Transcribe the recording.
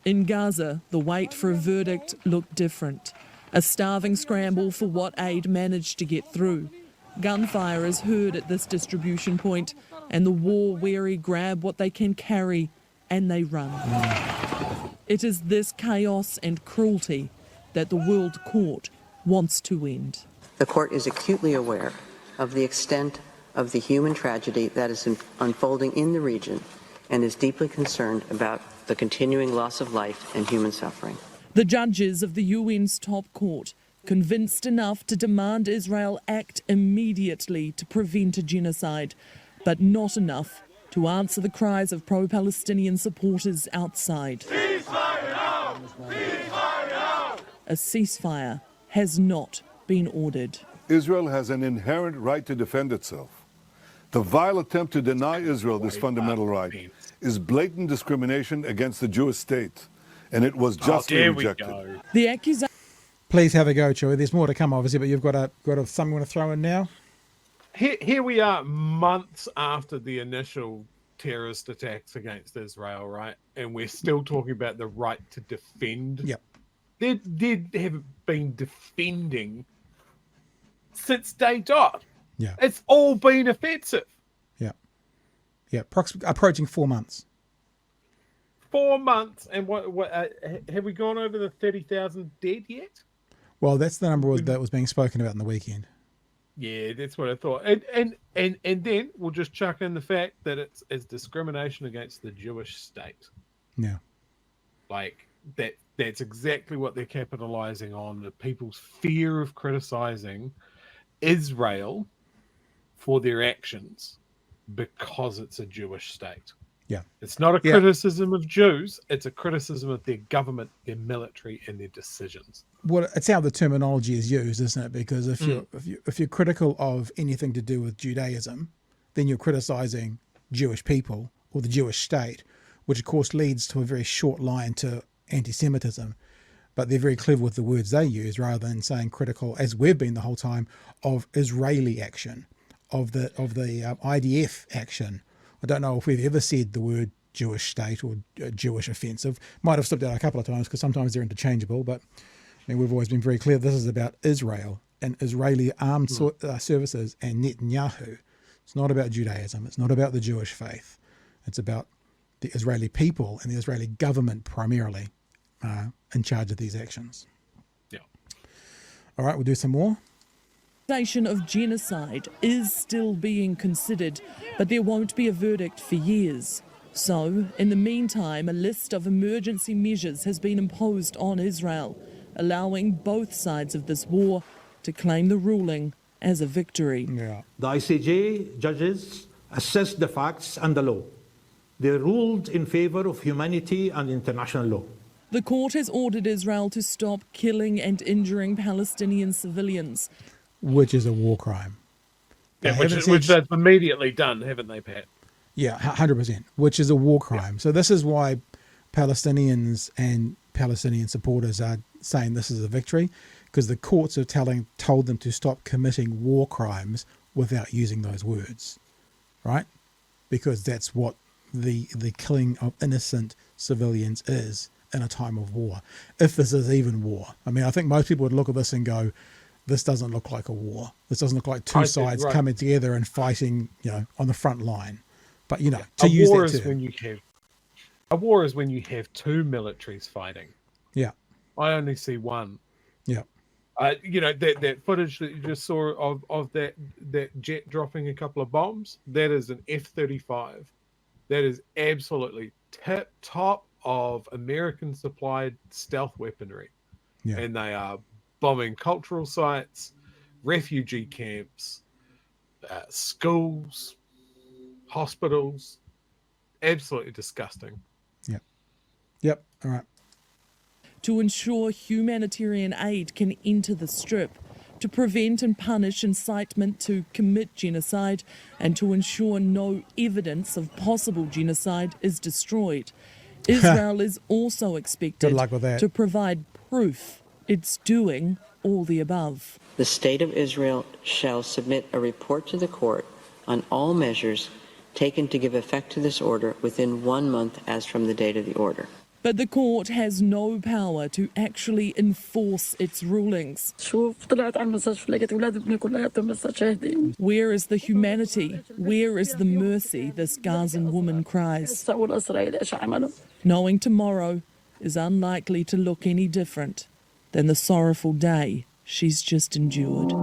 In Gaza, the wait for a verdict looked different. A starving scramble for what aid managed to get through. Gunfire is heard at this distribution point, and the war-weary grab what they can carry and they run. It is this chaos and cruelty that the World Court wants to end. The court is acutely aware of the extent of the human tragedy that is unfolding in the region and is deeply concerned about the continuing loss of life and human suffering. The judges of the UN's top court convinced enough to demand Israel act immediately to prevent a genocide, but not enough to answer the cries of pro-Palestinian supporters outside. Ceasefire now! Ceasefire now! A ceasefire has not been ordered. Israel has an inherent right to defend itself. The vile attempt to deny Israel this fundamental right is blatant discrimination against the Jewish state, and it was justly rejected. The accusation. Please have a go, Chewie. There's more to come, obviously, but you've got something you want to throw in now? Here we are months after the initial terrorist attacks against Israel, right? And we're still talking about the right to defend. Yep. They have been defending since day dot. Yeah. It's all been offensive. Yeah. Yeah. Approaching 4 months. 4 months. And what have we gone over the 30,000 dead yet? Well, that's the number that was being spoken about in the weekend. Yeah, that's what I thought. And then we'll just chuck in the fact that it's discrimination against the Jewish state. Yeah. Like that's exactly what they're capitalizing on, the people's fear of criticizing Israel for their actions because it's a Jewish state. Yeah. It's not a criticism of Jews, it's a criticism of their government, their military, and their decisions. Well, it's how the terminology is used, isn't it? Because if you're critical of anything to do with Judaism, then you're criticizing Jewish people or the Jewish state, which of course leads to a very short line to anti-Semitism. But they're very clever with the words they use, rather than saying critical, as we've been the whole time, of Israeli action, of the IDF action. I don't know if we've ever said the word Jewish state or Jewish offensive. Might have slipped out a couple of times because sometimes they're interchangeable, but I mean, we've always been very clear this is about Israel and Israeli armed services and Netanyahu. It's not about Judaism. It's not about the Jewish faith. It's about the Israeli people and the Israeli government primarily in charge of these actions. Yeah. All right, we'll do some more. Of genocide is still being considered, but there won't be a verdict for years. So, in the meantime, a list of emergency measures has been imposed on Israel, allowing both sides of this war to claim the ruling as a victory. Yeah. The ICJ judges assessed the facts and the law. They ruled in favor of humanity and international law. The court has ordered Israel to stop killing and injuring Palestinian civilians. Which is a war crime. Yeah, which they've immediately done, haven't they, Pat? Yeah, 100%, which is a war crime. Yeah. So this is why Palestinians and Palestinian supporters are saying this is a victory, because the courts have told them to stop committing war crimes without using those words, right? Because that's what the killing of innocent civilians is in a time of war, if this is even war. I mean, I think most people would look at this and go, this doesn't look like a war. This doesn't look like two sides coming together and fighting, on the front line. But, to use that term. A war is when you have two militaries fighting. Yeah. I only see one. Yeah. That footage that you just saw of that jet dropping a couple of bombs, that is an F-35. That is absolutely top of American-supplied stealth weaponry. Yeah. And they are bombing cultural sites, refugee camps, schools, hospitals. Absolutely disgusting. Yep. All right. To ensure humanitarian aid can enter the Strip, to prevent and punish incitement to commit genocide, and to ensure no evidence of possible genocide is destroyed. Israel is also expected Good luck with that. to provide proof it's doing all the above. The State of Israel shall submit a report to the court on all measures taken to give effect to this order within 1 month as from the date of the order. But the court has no power to actually enforce its rulings. Where is the humanity? Where is the mercy this Gazan woman cries? Knowing tomorrow is unlikely to look any different than the sorrowful day she's just endured.